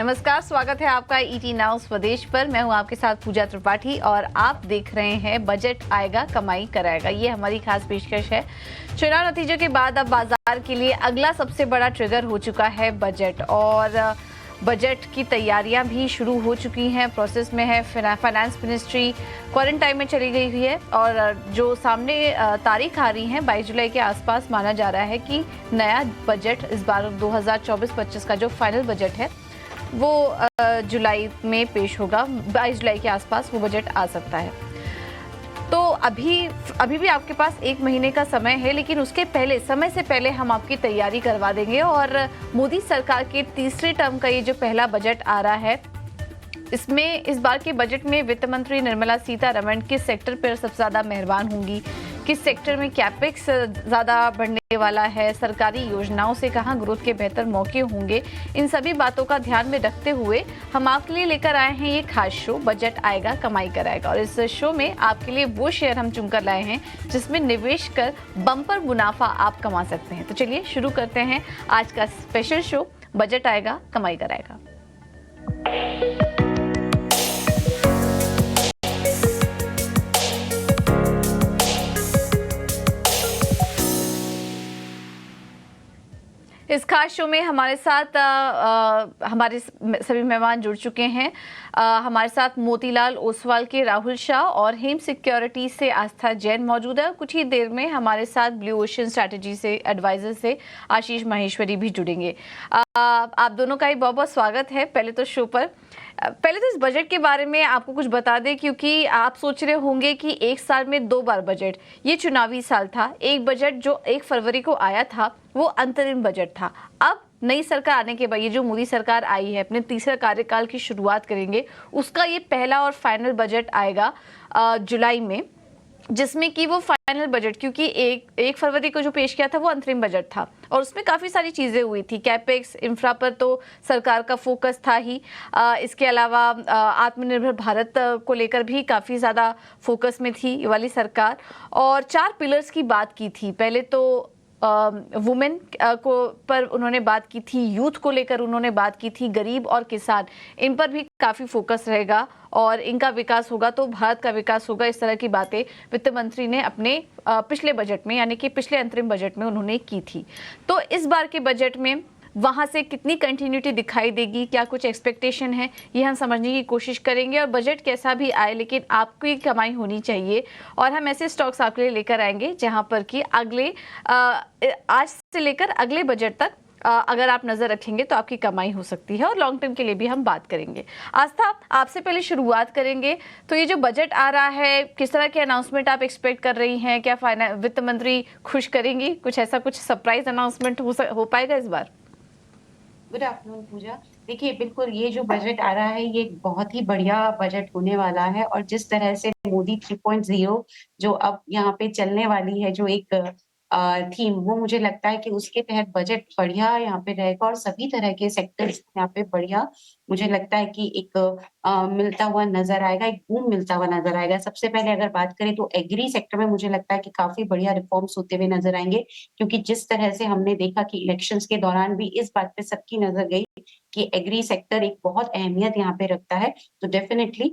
नमस्कार, स्वागत है आपका ईटी नाउ स्वदेश पर। मैं हूं आपके साथ पूजा त्रिपाठी और आप देख रहे हैं बजट आएगा कमाई कराएगा। ये हमारी खास पेशकश है। चुनाव नतीजों के बाद अब बाजार के लिए अगला सबसे बड़ा ट्रिगर हो चुका है बजट, और बजट की तैयारियां भी शुरू हो चुकी हैं, प्रोसेस में है। फाइनेंस मिनिस्ट्री क्वारंटाइन में चली गई हुई है और जो सामने तारीख आ रही है 22 जुलाई के आसपास माना जा रहा है कि नया बजट इस बार 2024-25 का जो फाइनल बजट है वो जुलाई में पेश होगा। 22 जुलाई के आसपास वो बजट आ सकता है। तो अभी भी आपके पास 1 महीने का समय है, लेकिन उसके पहले, समय से पहले हम आपकी तैयारी करवा देंगे। और मोदी सरकार के तीसरे टर्म का ये जो पहला बजट आ रहा है, इसमें इस बार के बजट में वित्त मंत्री निर्मला सीतारमण किस सेक्टर पर सबसे ज्यादा मेहरबान होंगी, किस सेक्टर में कैपेक्स ज़्यादा बढ़ने वाला है, सरकारी योजनाओं से कहां ग्रोथ के बेहतर मौके होंगे, इन सभी बातों का ध्यान में रखते हुए हम आपके लिए लेकर आए हैं ये खास शो बजट आएगा कमाई कराएगा। और इस शो में आपके लिए वो शेयर हम चुनकर लाए हैं जिसमें निवेश कर बम्पर मुनाफा आप कमा सकते हैं। तो चलिए शुरू करते हैं आज का स्पेशल शो बजट आएगा कमाई कराएगा। इस खास शो में हमारे साथ हमारे सभी मेहमान जुड़ चुके हैं। हमारे साथ मोतीलाल ओसवाल के राहुल शाह और हेम सिक्योरिटी से आस्था जैन मौजूद है। कुछ ही देर में हमारे साथ ब्लू ओशन स्ट्रैटेजी से एडवाइजर से आशीष माहेश्वरी भी जुड़ेंगे। आप दोनों का ही बहुत बहुत स्वागत है पहले तो शो पर। पहले तो इस बजट के बारे में आपको कुछ बता दें, क्योंकि आप सोच रहे होंगे कि एक साल में 2 बार बजट, ये चुनावी साल था। एक बजट जो 1 फरवरी को आया था वो अंतरिम बजट था। अब नई सरकार आने के बाद ये जो मोदी सरकार आई है, अपने तीसरे कार्यकाल की शुरुआत करेंगे, उसका ये पहला और फाइनल बजट आएगा जुलाई में, जिसमें कि वो फाइनल बजट, क्योंकि एक फरवरी को जो पेश किया था वो अंतरिम बजट था और उसमें काफ़ी सारी चीज़ें हुई थी। कैपेक्स, इंफ्रा पर तो सरकार का फोकस था ही। इसके अलावा आत्मनिर्भर भारत को लेकर भी काफ़ी ज़्यादा फोकस में थी ये वाली सरकार। और 4 पिलर्स की बात की थी। पहले तो वुमेन को पर उन्होंने बात की थी, यूथ को लेकर उन्होंने बात की थी, गरीब और किसान, इन पर भी काफ़ी फोकस रहेगा और इनका विकास होगा तो भारत का विकास होगा। इस तरह की बातें वित्त मंत्री ने अपने पिछले बजट में, यानी कि पिछले अंतरिम बजट में उन्होंने की थी। तो इस बार के बजट में वहाँ से कितनी कंटिन्यूटी दिखाई देगी, क्या कुछ एक्सपेक्टेशन है, ये हम समझने की कोशिश करेंगे। और बजट कैसा भी आए, लेकिन आपकी कमाई होनी चाहिए। और हम ऐसे स्टॉक्स आपके लिए लेकर आएंगे जहाँ पर कि आज से लेकर अगले बजट तक अगर आप नजर रखेंगे तो आपकी कमाई हो सकती है, और लॉन्ग टर्म के लिए भी हम बात करेंगे। आस्था, आपसे पहले शुरुआत करेंगे। तो ये जो बजट आ रहा है, किस तरह के अनाउंसमेंट आप एक्सपेक्ट कर रही हैं? क्या वित्त मंत्री खुश करेंगी? कुछ ऐसा कुछ सरप्राइज अनाउंसमेंट हो पाएगा इस बार? गुड आफ्टरनून पूजा। देखिए, बिल्कुल ये जो बजट आ रहा है ये एक बहुत ही बढ़िया बजट होने वाला है। और जिस तरह से मोदी 3.0 जो अब यहाँ पे चलने वाली है, जो एक थीम, वो मुझे लगता है कि उसके तहत बजट बढ़िया यहाँ पे रहेगा और सभी तरह के सेक्टर्स यहाँ पे बढ़िया, मुझे लगता है कि एक मिलता हुआ नजर आएगा, एक बूम मिलता हुआ नजर आएगा। सबसे पहले अगर बात करें तो एग्री सेक्टर में मुझे लगता है कि काफी बढ़िया रिफॉर्म्स होते हुए नजर आएंगे, क्योंकि जिस तरह से हमने देखा कि इलेक्शंस के दौरान भी इस बात पे सबकी नजर गई कि एग्री सेक्टर एक बहुत अहमियत यहाँ पे रखता है। तो डेफिनेटली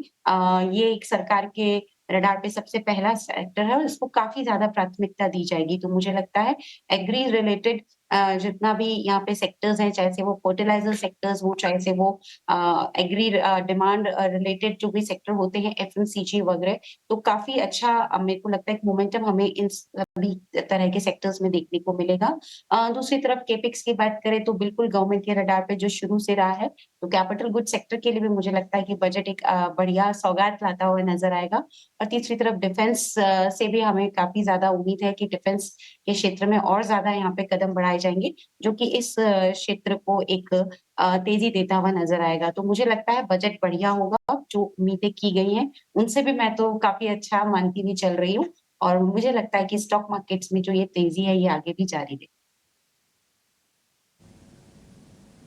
ये एक सरकार के रडार पे सबसे पहला सेक्टर है और इसको काफी ज्यादा प्राथमिकता दी जाएगी। तो मुझे लगता है एग्री रिलेटेड जितना भी यहाँ पे सेक्टर्स हैं, चाहे से वो फर्टिलाइजर सेक्टर्स हो, चाहे से वो एग्री डिमांड रिलेटेड जो भी सेक्टर होते हैं, एफएमसीजी वगैरह, तो काफी अच्छा मेरे को लगता है कि मोमेंटम हमें इन सभी तरह के सेक्टर्स में देखने को मिलेगा। दूसरी तरफ केपेक्स की बात करें तो बिल्कुल गवर्नमेंट के रडार पे जो शुरू से रहा है, तो कैपिटल गुड सेक्टर के लिए भी मुझे लगता है कि बजट एक बढ़िया सौगात लाता हुआ नजर आएगा। और तीसरी तरफ डिफेंस से भी हमें काफी ज्यादा उम्मीद है कि डिफेंस के क्षेत्र में और ज्यादा यहाँ पे कदम बढ़ाए जाएंगे, जो कि इस क्षेत्र को एक तेजी देता हुआ नजर आएगा। तो मुझे लगता है बजट बढ़िया होगा। जो उम्मीदें की गई हैं उनसे भी मैं तो काफी अच्छा मानती हुई चल रही हूँ और मुझे लगता है कि स्टॉक मार्केट्स में जो ये तेजी है ये आगे भी जारी रहेगी।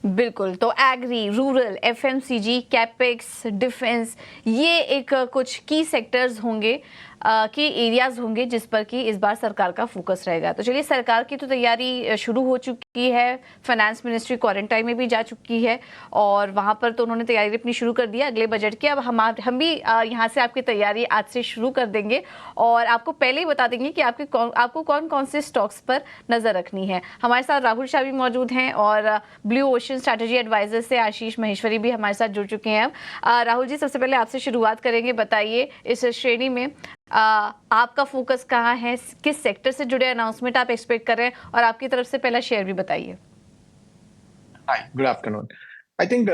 बिल्कुल। तो agri, rural, FMCG, capex, defence, ये एक कुछ की सेक्टर्स होंगे, की एरियाज होंगे जिस पर कि इस बार सरकार का फोकस रहेगा। तो चलिए, सरकार की तो तैयारी शुरू हो चुकी चुकी है, फाइनेंस मिनिस्ट्री क्वारंटाइन में भी जा चुकी है और वहाँ पर तो उन्होंने तैयारी अपनी शुरू कर दी है अगले बजट की। अब हम भी यहाँ से आपकी तैयारी आज से शुरू कर देंगे और आपको पहले ही बता देंगे कि आपको कौन कौन से स्टॉक्स पर नज़र रखनी है। हमारे साथ राहुल शाह भी मौजूद हैं और ब्लू ओशन स्ट्रैटेजी एडवाइजर से आशीष महेश्वरी भी हमारे साथ जुड़ चुके हैं। अब राहुल जी, सबसे पहले आपसे शुरुआत करेंगे। बताइए, इस श्रेणी में आपका फोकस कहाँ है, किस सेक्टर से जुड़े अनाउंसमेंट आप एक्सपेक्ट कर रहे हैं और आपकी तरफ से पहला शेयर भी बताइए। हाय, गुड आफ्टरनून। आई थिंक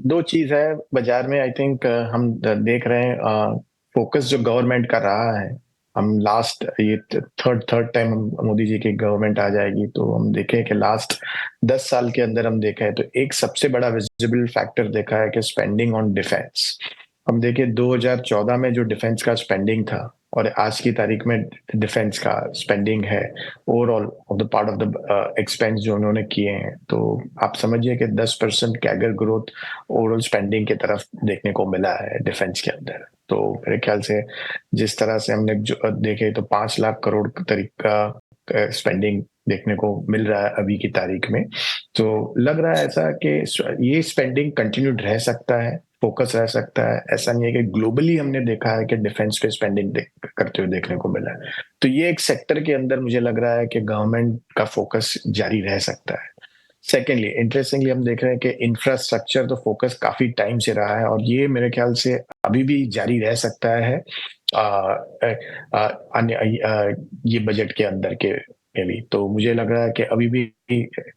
दो चीज है बाजार में। आई थिंक हम देख रहे हैं फोकस जो गवर्नमेंट का रहा है। हम लास्ट ये थर्ड टाइम मोदी जी की गवर्नमेंट आ जाएगी तो हम देखें कि लास्ट 10 साल के अंदर हम देखा है तो एक सबसे बड़ा विजिबल फैक्टर देखा है कि स्पेंडिंग ऑन डिफेंस। हम देखें 2014 में जो डिफेंस का स्पेंडिंग था और आज की तारीख में डिफेंस का स्पेंडिंग है overall of the part of the expense जो उन्होंने किए हैं, तो आप समझिए कि 10% कैगर ग्रोथ ओवरऑल स्पेंडिंग की तरफ देखने को मिला है डिफेंस के अंदर। तो मेरे ख्याल से जिस तरह से हमने जो देखे तो 5 लाख करोड़ तरीका स्पेंडिंग देखने को मिल रहा है अभी की तारीख में। तो लग रहा है ऐसा कि ये स्पेंडिंग कंटिन्यूड रह सकता है, फोकस रह सकता है। ऐसा नहीं है कि ग्लोबली हमने देखा है कि डिफेंस पे स्पेंडिंग करते हुए देखने को मिला है। तो ये एक सेक्टर के अंदर मुझे लग रहा है कि गवर्नमेंट का फोकस जारी रह सकता है। सेकेंडली, इंटरेस्टिंगली हम देख रहे हैं कि इंफ्रास्ट्रक्चर तो फोकस काफी टाइम से रहा है और ये मेरे ख्याल से अभी भी जारी रह सकता है ये बजट के अंदर के में भी। तो मुझे लग रहा है कि अभी भी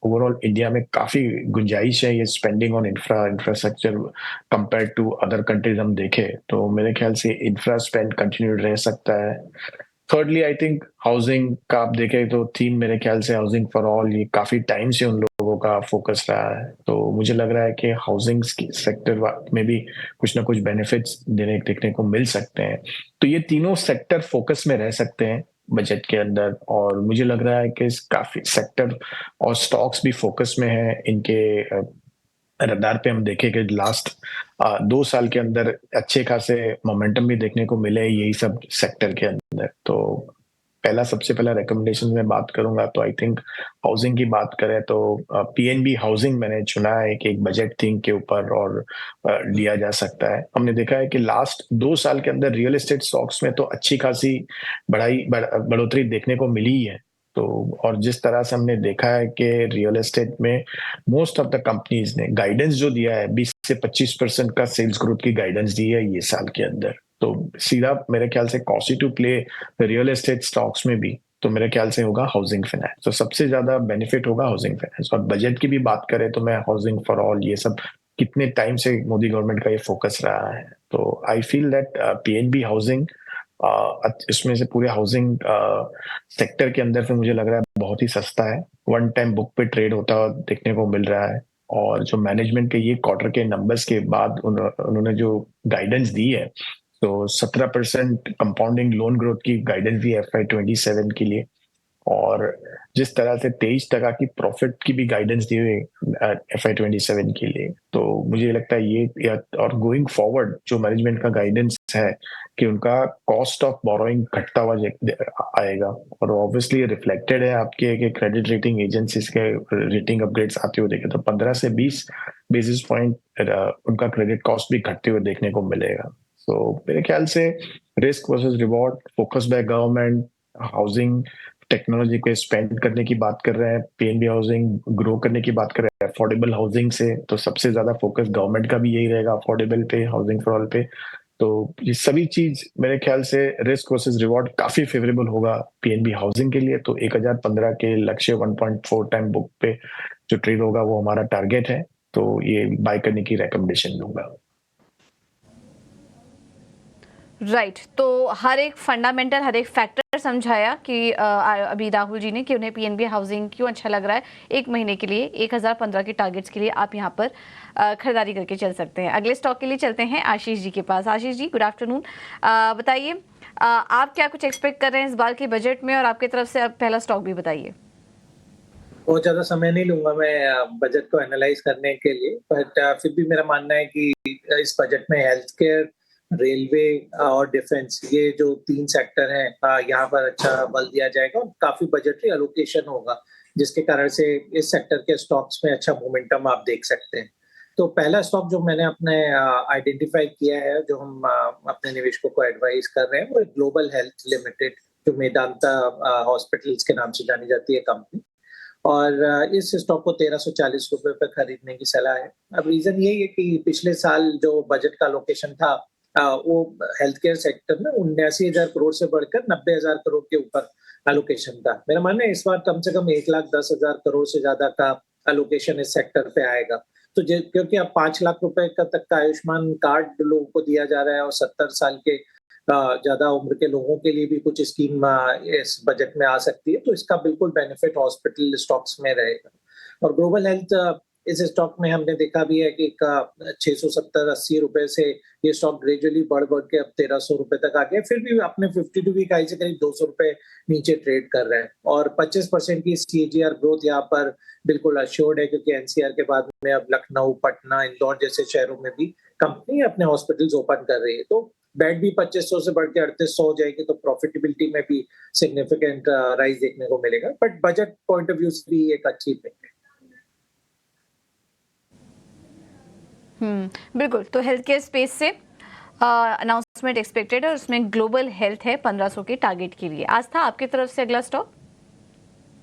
ओवरऑल इंडिया में काफी गुंजाइश है ये spending on infrastructure compare to other countries हम देखें तो मेरे ख्याल से इंफ्रा स्पेंड कंटिन्यू रह सकता है। थर्डली, आई थिंक हाउसिंग का आप देखें तो थीम मेरे ख्याल से हाउसिंग फॉर ऑल ये काफी टाइम से उन लोगों का फोकस रहा है। तो मुझे लग रहा है कि हाउसिंग सेक्टर में भी कुछ ना कुछ बेनिफिट्स देखने को मिल सकते हैं। तो ये तीनों सेक्टर फोकस में रह सकते हैं बजट के अंदर और मुझे लग रहा है कि काफी सेक्टर और स्टॉक्स भी फोकस में है इनके रडार पे। हम देखें कि लास्ट 2 साल के अंदर अच्छे खासे मोमेंटम भी देखने को मिले यही सब सेक्टर के अंदर। तो सबसे पहला रिकमेंडेशन में बात करूंगा तो आई थिंक हाउसिंग की बात करें तो पीएनबी हाउसिंग मैंने चुना है कि एक बजट थीम के ऊपर और लिया जा सकता है। हमने देखा है कि लास्ट 2 साल के अंदर रियल एस्टेट स्टॉक्स में तो अच्छी खासी बढ़ोतरी देखने को मिली ही है। तो और जिस तरह से हमने देखा है कि रियल एस्टेट में मोस्ट ऑफ द कंपनीज ने गाइडेंस जो दिया है 20 से 25% का सेल्स ग्रोथ की गाइडेंस दी है ये साल के अंदर। तो सीधा मेरे ख्याल से costly to play real estate stocks में भी तो मेरे ख्याल से होगा हाउसिंग फाइनेंस। तो सबसे ज्यादा बेनिफिट होगा हाउसिंग फाइनेंस। और बजट की भी बात करें तो मैं हाउसिंग फॉर ऑल ये सब कितने टाइम से मोदी गवर्नमेंट का ये फोकस रहा है तो I feel that PNB housing इसमें से पूरे हाउसिंग सेक्टर के अंदर से मुझे लग रहा है बहुत ही सस्ता है। 1 टाइम बुक पे ट्रेड होता हुआ देखने को मिल रहा है और जो मैनेजमेंट के ये क्वार्टर के नंबर्स के बाद उन्होंने जो गाइडेंस दी है तो 17% कंपाउंडिंग लोन ग्रोथ की गाइडेंस दी है FY27 के लिए और जिस तरह से 23% की प्रॉफिट की भी गाइडेंस दी हुई FY27 के लिए। तो मुझे लगता है ये और गोइंग फॉरवर्ड जो मैनेजमेंट का गाइडेंस है कि उनका कॉस्ट ऑफ बोरोइंग घटता हुआ आएगा और ऑब्वियसली रिफ्लेक्टेड है आपके कि क्रेडिट रेटिंग एजेंसीज के रेटिंग अपग्रेड्स आते हुए देखे तो 15 से 20 बेसिस पॉइंट उनका क्रेडिट कॉस्ट भी घटते हुए देखने को मिलेगा। तो मेरे ख्याल से risk versus reward, focus by government, housing, technology को स्पेंड करने की बात कर रहे हैं, पीएनबी हाउसिंग ग्रो करने की बात कर रहे हैं अफोर्डेबल हाउसिंग से तो सबसे ज्यादा फोकस गवर्नमेंट का भी यही रहेगा अफोर्डेबल पे, हाउसिंग फॉर ऑल पे। तो ये सभी चीज मेरे ख्याल से रिस्क वर्सेस रिवॉर्ड काफी फेवरेबल होगा पीएनबी हाउसिंग के लिए। तो 1015 के लक्ष्य 1.4 टाइम बुक पे जो ट्रेड होगा वो हमारा टारगेट है। तो ये बाय करने की रिकमेंडेशन दूंगा। राइट तो हर एक फंडामेंटल हर एक फैक्टर समझाया कि अभी राहुल जी ने कि उन्हें पीएनबी हाउसिंग क्यों अच्छा लग रहा है। 1 महीने के लिए 1015 के टारगेट्स के लिए आप यहां पर खरीदारी करके चल सकते हैं। अगले स्टॉक के लिए चलते हैं आशीष जी के पास। Ashish ji, good afternoon. बताइए आप क्या कुछ एक्सपेक्ट कर रहे हैं इस बार के बजट में और आपकी तरफ से आप पहला स्टॉक भी बताइए। बहुत ज्यादा समय नहीं लूंगा मैं बजट को एनालाइज करने के लिए, बट फिर भी मेरा मानना है कि इस बजट में हेल्थ केयर, रेलवे और डिफेंस, ये जो 3 सेक्टर हैं यहाँ पर अच्छा बल दिया जाएगा और काफी बजटरी एलोकेशन होगा जिसके कारण से इस सेक्टर के स्टॉक्स में अच्छा मोमेंटम आप देख सकते हैं। तो पहला स्टॉक जो मैंने अपने आइडेंटिफाई किया है, जो हम अपने निवेशकों को एडवाइस कर रहे हैं, वो ग्लोबल हेल्थ लिमिटेड, जो मेदांता हॉस्पिटल्स के नाम से जानी जाती है कंपनी, और इस स्टॉक को 1340 रुपए पे खरीदने की सलाह है। अब रीजन ये है कि पिछले साल जो बजट का लोकेशन था, वो हेल्थ केयर सेक्टर में 79,000 करोड़ से बढ़कर 90,000 करोड़ के ऊपर एलोकेशन था। मेरा मानना है इस बार कम से कम 1,10,000 करोड़ से ज्यादा का एलोकेशन इस सेक्टर पे आएगा। तो क्योंकि अब 5 लाख रुपए का तक का आयुष्मान कार्ड लोगों को दिया जा रहा है, और 70 साल के ज्यादा उम्र के लोगों के लिए भी कुछ स्कीम इस बजट में आ सकती है, तो इसका बिल्कुल बेनिफिट हॉस्पिटल स्टॉक्स में रहेगा। और ग्लोबल हेल्थ, इस स्टॉक में हमने देखा भी है कि 670-80 रुपए से ये स्टॉक ग्रेजुअली बढ़ के अब 1300 रुपए तक आ गया, फिर भी अपने 52 वीक हाई से करीब 200 रुपए नीचे ट्रेड कर रहे हैं, और 25% की CAGR ग्रोथ यहाँ पर बिल्कुल अश्योर्ड है, क्योंकि NCR के बाद में अब लखनऊ, पटना, इंदौर जैसे शहरों में भी कंपनी अपने हॉस्पिटल्स ओपन कर रही है। तो बेड भी 2500 से बढ़ के 3800 हो जाएगी, तो प्रॉफिटेबिलिटी में भी सिग्निफिकेंट राइज देखने को मिलेगा। But budget point of view से भी एक अच्छी पिक है। बिल्कुल। तो हेल्थ केयर स्पेस से अनाउंसमेंट एक्सपेक्टेड है, और उसमें ग्लोबल हेल्थ है 1500 के टारगेट के लिए। आस्था, आपकी तरफ से अगला स्टॉक?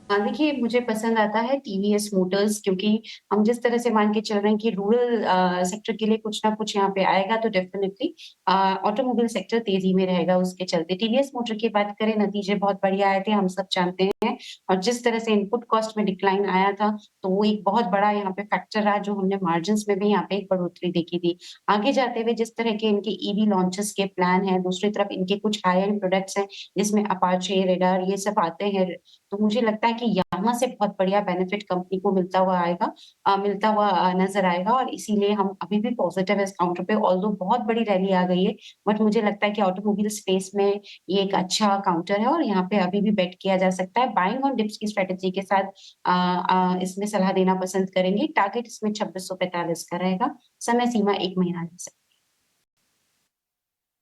देखिए, मुझे पसंद आता है टीवीएस मोटर्स, क्योंकि हम जिस तरह से मान के चल रहे हैं कि रूरल सेक्टर के लिए कुछ ना कुछ यहाँ पे आएगा, तो डेफिनेटली ऑटोमोबाइल सेक्टर तेजी में रहेगा उसके चलते। टीवीएस मोटर की बात करें, नतीजे बहुत बढ़िया आए थे, हम सब जानते हैं, और जिस तरह से इनपुट कॉस्ट में डिक्लाइन आया था, तो वो एक बहुत बड़ा यहाँ पे फैक्टर रहा, जो हमने मार्जिन्स में भी यहाँ पे एक बढ़ोतरी देखी थी। आगे जाते हुए जिस तरह के इनके ईवी लॉन्चेस के प्लान है, दूसरी तरफ इनके कुछ हाई एंड प्रोडक्ट्स हैं, जिसमें अपाचे, रेडार, ये सब आते हैं, तो मुझे लगता है कि यहाँ से बहुत बढ़िया बेनिफिट कंपनी को मिलता हुआ आएगा, मिलता हुआ नजर आएगा, और इसीलिए हम अभी भी पॉजिटिव है इस काउंटर पे। ऑल्दो बहुत बड़ी रैली आ गई है, बट मुझे लगता है कि ऑटोमोबाइल स्पेस में ये एक अच्छा काउंटर है, और यहाँ पे अभी भी बेट किया जा सकता है। बाइंग ऑन डिप्स की स्ट्रेटेजी के साथ इसमें सलाह देना पसंद करेंगे। टारगेट इसमें 2645 का रहेगा, समय सीमा 1 महीना रह सकती है।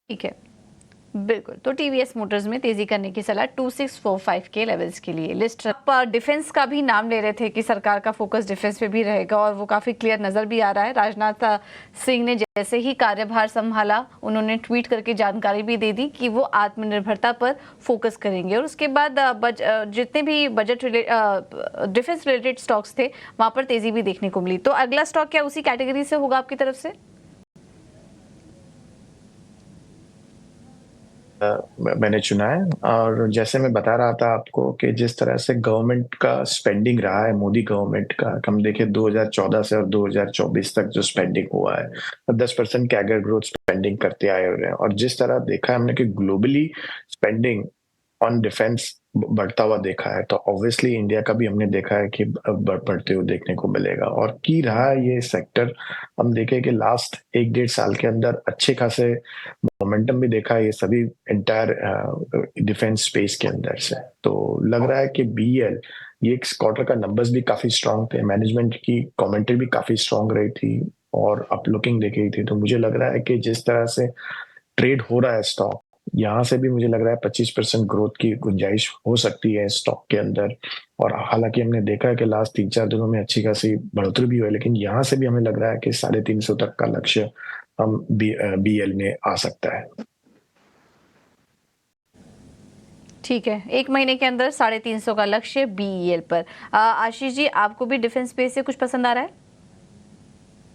ठीक है, बिल्कुल। तो टीवीएस मोटर्स में तेजी करने की सलाह 2645 के लेवल्स के लिए। लिस्ट पर डिफेंस का भी नाम ले रहे थे कि सरकार का फोकस डिफेंस पे भी रहेगा, और वो काफी क्लियर नजर भी आ रहा है। राजनाथ सिंह ने जैसे ही कार्यभार संभाला, उन्होंने ट्वीट करके जानकारी भी दे दी कि वो आत्मनिर्भरता पर फोकस करेंगे, और उसके बाद जितने भी बजट डिफेंस रिलेटेड स्टॉक्स थे, वहां पर तेजी भी देखने को मिली। तो अगला स्टॉक क्या उसी कैटेगरी से होगा आपकी तरफ से? मैंने चुना है, और जैसे मैं बता रहा था आपको कि जिस तरह से गवर्नमेंट का स्पेंडिंग रहा है, मोदी गवर्नमेंट का, हम देखें 2014 से और 2024 तक जो स्पेंडिंग हुआ है, 10% कैगर ग्रोथ स्पेंडिंग करते आए हुए हैं, और जिस तरह देखा है हमने कि ग्लोबली स्पेंडिंग ऑन डिफेंस बढ़ता हुआ देखा है, तो ऑब्वियसली इंडिया का भी हमने देखा है कि बढ़ते हुए देखने को मिलेगा। और की रहा है ये सेक्टर, हम देखें कि लास्ट 1-1.5 साल के अंदर अच्छे खासे मोमेंटम भी देखा है ये सभी एंटायर डिफेंस स्पेस के अंदर से। तो लग रहा है कि BEL, ये क्वार्टर का नंबर्स भी काफी स्ट्रांग थे, मैनेजमेंट की कमेंट्री भी काफी स्ट्रांग रही थी, और अपलुकिंग देख रही थी। तो मुझे लग रहा है कि जिस तरह से ट्रेड हो रहा है स्टॉक, यहाँ से भी मुझे लग रहा है 25% ग्रोथ की गुंजाइश हो सकती है स्टॉक के अंदर। और हालांकि हमने देखा है कि लास्ट 3-4 दिनों में अच्छी खासी बढ़ोतरी भी हुई, लेकिन यहाँ से भी हमें लग रहा है कि 350 तक का लक्ष्य हम BEL में आ सकता है। ठीक है, 1 महीने के अंदर 350 का लक्ष्य BEL पर। आशीष जी, आपको भी डिफेंस स्पेस से कुछ पसंद आ रहा है?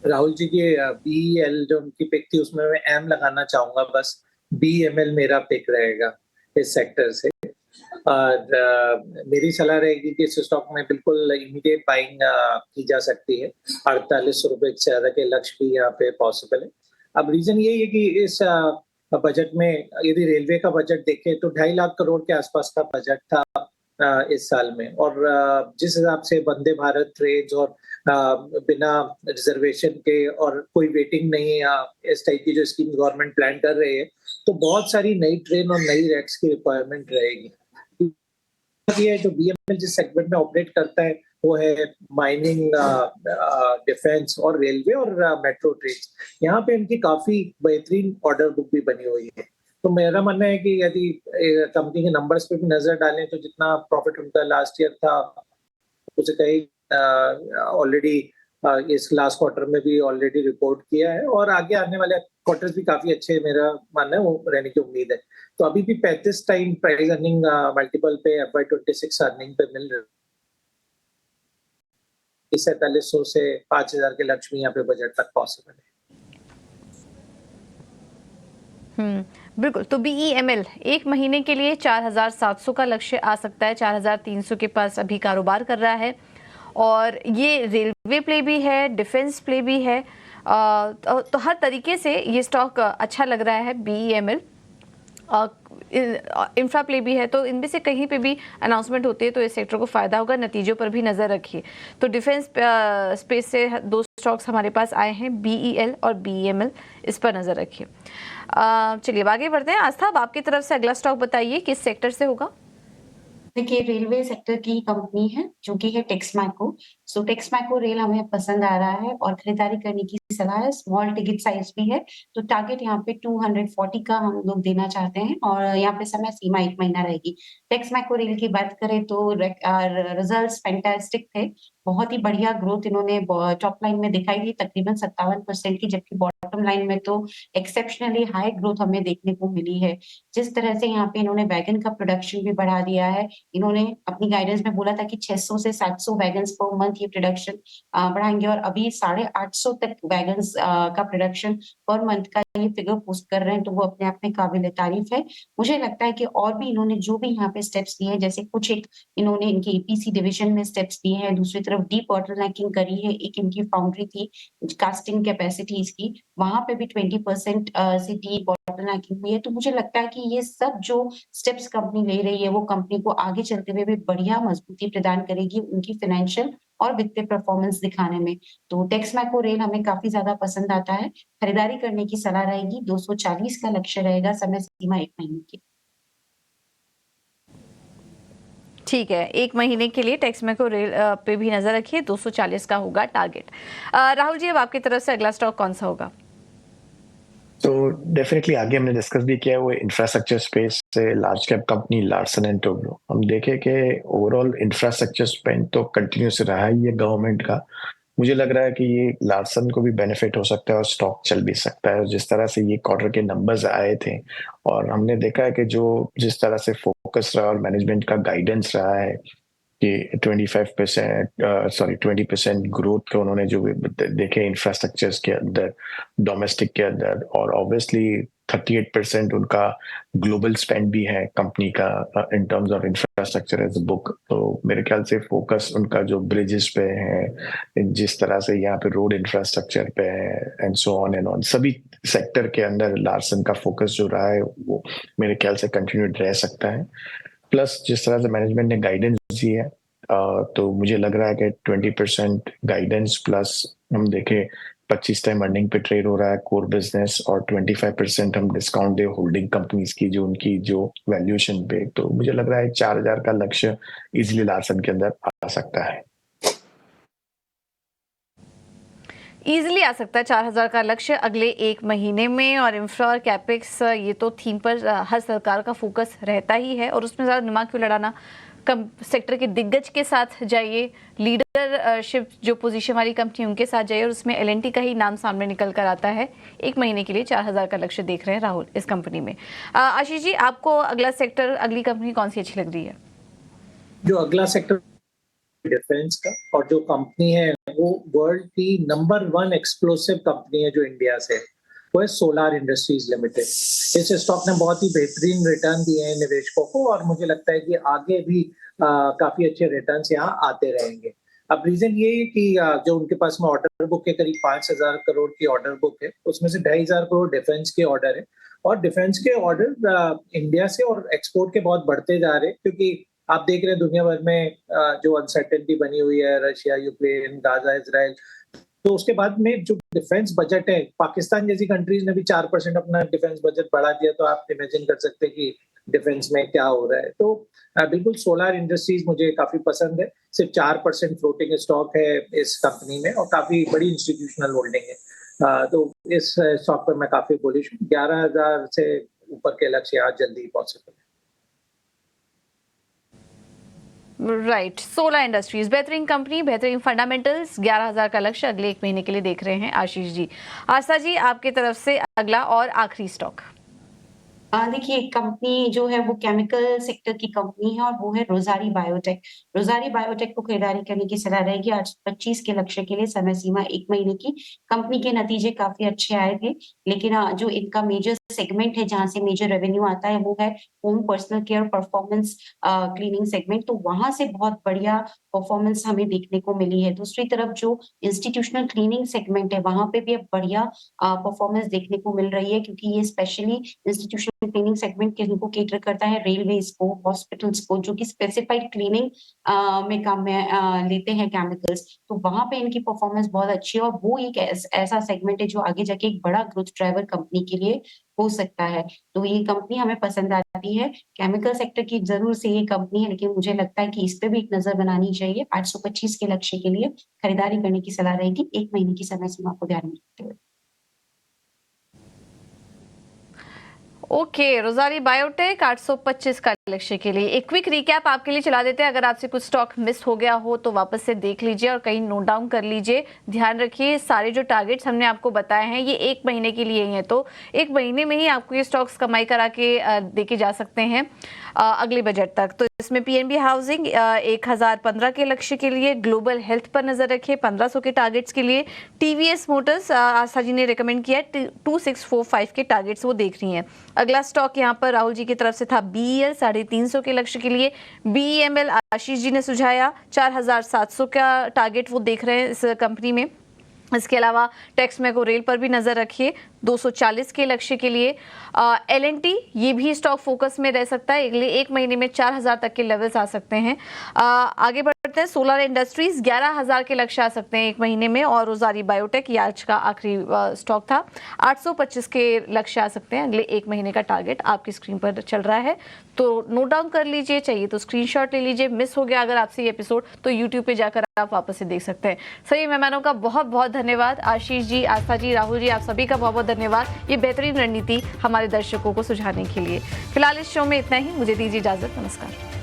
राहुल जी की BEL जो उनकी पिक थी, उसमें मैं M लगाना चाहूंगा, बस BML मेरा पिक रहेगा इस सेक्टर से। और मेरी सलाह रहेगी कि इस स्टॉक में बिल्कुल इमीडिएट बाइंग की जा सकती है। 48 रुपए से ज्यादा के लक्ष्य भी यहाँ पे पॉसिबल है। अब रीजन ये है कि इस बजट में यदि रेलवे का बजट देखें तो 2.5 लाख करोड़ के आसपास का बजट था इस साल में, और जिस हिसाब से वंदे भारत ट्रेन्स और बिना रिजर्वेशन के और कोई वेटिंग नहीं है, इस टाइप की जो स्कीम गवर्नमेंट प्लान कर रही है, तो बहुत सारी नई ट्रेन और नई रैक्स की रिक्वायरमेंट रहेगी। ये जो BML जिस सेगमेंट में ऑपरेट करता है, वो है माइनिंग, डिफेंस और रेलवे और मेट्रो ट्रेन। यहाँ पे इनकी काफी बेहतरीन ऑर्डर बुक भी बनी हुई है। तो मेरा मानना है कि यदि कंपनी के नंबर्स पे भी नजर डालें, तो जितना प्रॉफिट उनका लास्ट ईयर था उसे कई ऑलरेडी इस लास्ट क्वार्टर में भी ऑलरेडी रिपोर्ट किया है और आगे आने वाले क्वार्टर्स भी काफी अच्छे मेरा मानना है वो रहने की उम्मीद है। तो अभी भी 35 टाइम प्राइस अर्निंग मल्टीपल पे FY26 अर्निंग पे मिल रहा है। 4700 से 5000 के लक्ष्य भी यहाँ पे बजट तक पॉसिबल है। बिल्कुल। तो BEML एक महीने के लिए 4700 का लक्ष्य आ सकता है, 4300 के पास अभी कारोबार कर रहा है और ये रेलवे प्ले भी है, डिफेंस प्ले भी है, तो हर तरीके से ये स्टॉक अच्छा लग रहा है। BEML इंफ्रा प्ले भी है, तो इनमें से कहीं पे भी अनाउंसमेंट होती है तो इस सेक्टर को फायदा होगा। नतीजों पर भी नजर रखिए। तो डिफेंस स्पेस से दो स्टॉक्स हमारे पास आए हैं, BEL और BEML, इस पर नजर रखिए। चलिए अब आगे बढ़ते हैं। आस्था, अब आपकी तरफ से अगला स्टॉक बताइए, किस सेक्टर से होगा? देखिए, रेलवे सेक्टर की कंपनी है जो कि है टेक्समैको। सो टेक्समैको रेल हमें पसंद आ रहा है और खरीदारी करने की सलाह है। स्मॉल टिकट साइज भी है, तो टारगेट यहाँ पे 240 का हम लोग देना चाहते हैं और यहाँ पे समय सीमा 1 महीना रहेगी। टेक्समैको रेल की बात करें तो रिजल्ट्स फैंटास्टिक थे। बहुत ही बढ़िया ग्रोथ इन्होंने टॉप लाइन में दिखाई दी, तकरीबन 57% की, जबकि बॉटम लाइन में तो एक्सेप्शनली हाई ग्रोथ हमें देखने को मिली है। जिस तरह से यहाँ पे इन्होंने वैगन का प्रोडक्शन भी बढ़ा दिया है, इन्होंने अपनी गाइडेंस में बोला था कि 600 से 700 वैगन्स पर मंथ ये प्रोडक्शन बढ़ाएंगे और अभी 850 तक वैगन्स का प्रोडक्शन पर मंथ का ये फिगर पोस्ट कर रहे हैं, तो वो अपने आप में काबिल तारीफ है। मुझे लगता है कि और भी इन्होंने जो भी यहाँ पे स्टेप्स लिए हैं, जैसे कुछ एक इन्होंने इनके EPC डिविजन में स्टेप्स लिए हैं, दूसरी तरफ डीप बॉटलनेकिंग करी है, एक इनकी फाउंड्री थी कास्टिंग कैपेसिटीज की, वहां पे भी 20% से डीप बॉटलनेकिंग हुई है। तो मुझे लगता है कि ये सब जो स्टेप्स कंपनी ले रही है वो कंपनी को आगे चलते हुए भी बढ़िया मजबूती प्रदान करेगी उनकी फाइनेंशियल और वित्तीय परफॉर्मेंस दिखाने में। तो टेक्समैको रेल हमें काफी ज्यादा पसंद आता है। खरीदारी करने की सलाह रहेगी, 240 का लक्ष्य रहेगा, समय सीमा 1 महीने की। ठीक है, 1 महीने के लिए टेक्समैको रेल पे भी नजर रखिए, 240 का होगा टारगेट। राहुल जी, अब आपकी तरफ से अगला स्टॉक कौन सा होगा? तो डेफिनेटली आगे हमने डिस्कस भी किया है वो इंफ्रास्ट्रक्चर स्पेस से large cap company Larsen and Toubro. हम देखें कि ओवरऑल इंफ्रास्ट्रक्चर स्पेंड तो कंटिन्यूस रहा है ये गवर्नमेंट का। मुझे लग रहा है कि ये लार्सन को भी बेनिफिट हो सकता है और स्टॉक चल भी सकता है। और जिस तरह से ये क्वार्टर के नंबर्स आए थे और हमने देखा है कि जो जिस तरह से फोकस रहा और मैनेजमेंट का गाइडेंस रहा है कि 20% ग्रोथ को उन्होंने जो देखे इंफ्रास्ट्रक्चर्स के अंदर, डोमेस्टिक के अंदर, और ऑब्वियसली 38% उनका ग्लोबल स्पेंड भी है कंपनी का in terms of infrastructure as a book. तो मेरे ख्याल से फोकस उनका जो ब्रिजेस पे है, जिस तरह से यहाँ पे रोड इंफ्रास्ट्रक्चर पे है and so on and on, सभी सेक्टर के अंदर लार्सन का फोकस जो रहा है वो मेरे ख्याल से कंटिन्यूड रह सकता है। प्लस जिस तरह से मैनेजमेंट ने गाइडेंस दी है तो मुझे लग रहा है कि 20% गाइडेंस प्लस हम देखें 25 टाइम अर्निंग पे ट्रेड हो रहा है कोर बिजनेस, और 25% हम डिस्काउंट दे होल्डिंग कंपनीज की जो उनकी जो वैल्यूएशन पे, तो मुझे लग रहा है 4000 का लक्ष्य इजिली लार्सन के अंदर आ सकता है। ईजिली आ सकता है 4000 का लक्ष्य अगले 1 महीने में। और इंफ्रा और कैपेक्स, ये तो थीम पर हर सरकार का फोकस रहता ही है और उसमें ज़्यादा दिमाग क्यों लड़ाना। सेक्टर के दिग्गज के साथ जाइए, लीडरशिप जो पोजीशन वाली कंपनी उनके साथ जाइए, और उसमें L&T का ही नाम सामने निकल कर आता है। 1 महीने के लिए 4000 का लक्ष्य देख रहे हैं राहुल इस कंपनी में। आशीष जी, आपको अगला सेक्टर, अगली कंपनी कौन सी अच्छी लग रही है? जो अगला सेक्टर डिफेंस का, और जो कंपनी है वो वर्ल्ड की नंबर 1 एक्सप्लोसिव कंपनी है जो इंडिया से है, वो है सोलार इंडस्ट्रीज लिमिटेड। इस स्टॉक ने बहुत ही बेहतरीन रिटर्न दिए हैं निवेशकों को और मुझे लगता है कि आगे भी काफी अच्छे रिटर्न्स यहाँ आते रहेंगे। अब रीजन ये है कि जो उनके पास में ऑर्डर बुक है, करीब 5000 करोड़ की ऑर्डर बुक है, उसमें से 2500 करोड़ डिफेंस के ऑर्डर है। और डिफेंस के ऑर्डर इंडिया से और एक्सपोर्ट के बहुत बढ़ते जा रहे हैं, क्योंकि आप देख रहे हैं दुनिया भर में जो अनसर्टेनिटी बनी हुई है, रशिया, यूक्रेन, गाजा, इजराइल, तो उसके बाद में जो डिफेंस बजट है, पाकिस्तान जैसी कंट्रीज ने भी 4% अपना डिफेंस बजट बढ़ा दिया, तो आप इमेजिन कर सकते हैं कि डिफेंस में क्या हो रहा है। तो बिल्कुल सोलार इंडस्ट्रीज मुझे काफी पसंद है। सिर्फ 4% फ्लोटिंग स्टॉक है इस कंपनी में और काफी बड़ी इंस्टीट्यूशनल होल्डिंग है। तो इस स्टॉक पर मैं काफी बुलिश हूँ। 11000 से ऊपर के लक्ष्य आज जल्दी पॉसिबल है। राइट। सोलर इंडस्ट्रीज बेहतरीन कंपनी, बेहतरीन फंडामेंटल्स, 11,000 का लक्ष्य अगले 1 महीने के लिए देख रहे हैं आशीष जी। आस्था जी, आपकी तरफ से अगला और आखिरी स्टॉक। देखिए कंपनी जो है वो केमिकल सेक्टर की कंपनी है और वो है रोज़ारी बायोटेक। रोज़ारी बायोटेक को खरीदारी करने की सलाह रहेगी 825 के लक्ष्य के लिए, समय सीमा 1 महीने की। कंपनी के नतीजे काफ़ी अच्छे आए थे, लेकिन जो इनका मेजर सेगमेंट है जहाँ से मेजर रेवेन्यू आता है वो है home personal care performance cleaning segment, तो वहाँ से बहुत बढ़िया परफॉर्मेंस हमें देखने को मिली है। दूसरी तरफ जो इंस्टीट्यूशनल क्लीनिंग सेगमेंट है वहाँ पे भी अब बढ़िया परफॉर्मेंस देखने को मिल रही है, क्योंकि ये स्पेशली इंस्टीट्यूशनल क्लीनिंग सेगमेंट किनको कैटर करता है, रेलवेज को, हॉस्पिटल्स को, जो कि स्पेसिफाइड क्लीनिंग में काम में लेते हैं केमिकल्स, तो वहाँ पे इनकी परफॉर्मेंस बहुत अच्छी है और वो एक ऐसा सेगमेंट है जो आगे जाके एक बड़ा ग्रोथ ड्राइवर कंपनी के लिए हो सकता है। तो ये कंपनी हमें पसंद आती है। केमिकल सेक्टर की ज़रूर से ये कंपनी है, लेकिन मुझे लगता है कि इस पे भी एक नज़र बनानी चाहिए। 825 के लक्ष्य के लिए खरीदारी करने की सलाह रहेगी 1 महीने की समय सीमा को ध्यान में रखते हुए। ओके, रोज़ारी बायोटेक 825 का लक्ष्य के लिए। एक क्विक रिकैप आपके लिए चला देते हैं, अगर आपसे कुछ स्टॉक मिस हो गया हो तो वापस से देख लीजिए और कहीं नोट डाउन कर लीजिए। ध्यान रखिए सारे जो टारगेट्स हमने आपको बताए हैं ये 1 महीने के लिए ही हैं, तो 1 महीने में ही आपको ये स्टॉक्स कमाई करा के देके जा सकते हैं अगले बजट तक। तो इसमें पीएनबी हाउसिंग 1015 के लक्ष्य के लिए, ग्लोबल हेल्थ पर नजर रखिए 1500 के टारगेट्स के लिए, टीवीएस मोटर्स आस्था जी ने रिकमेंड किया है 2645 के टारगेट्स वो देख रही हैं। अगला स्टॉक यहाँ पर राहुल जी की तरफ से था बीईएल 350 के लक्ष्य के लिए, बीईएमएल आशीष जी ने सुझाया 4700 का टारगेट वो देख रहे हैं इस कंपनी में। इसके अलावा टेक्स मैको रेल पर भी नजर रखिए 240 के लक्ष्य के लिए। एलएनटी ये भी स्टॉक फोकस में रह सकता है, अगले 1 महीने में 4000 तक के लेवल्स आ सकते हैं। आगे बढ़ते हैं, सोलर इंडस्ट्रीज 11000 के लक्ष्य आ सकते हैं 1 महीने में, और रोज़ारी बायोटेक ये आज का आखिरी स्टॉक था, 825 के लक्ष्य आ सकते हैं, अगले 1 महीने का टारगेट आपकी स्क्रीन पर चल रहा है, तो नोट डाउन कर लीजिए, चाहिए तो स्क्रीनशॉट ले लीजिए। मिस हो गया अगर आपसे ये एपिसोड तो यूट्यूब पे जाकर आप वापस से देख सकते हैं। सभी मेहमानों का बहुत बहुत धन्यवाद, आशीष जी, आस्था जी, राहुल जी, आप सभी का बहुत बहुत धन्यवाद ये बेहतरीन रणनीति हमारे दर्शकों को सुझाने के लिए। फिलहाल इस शो में इतना ही, मुझे दीजिए इजाजत, नमस्कार।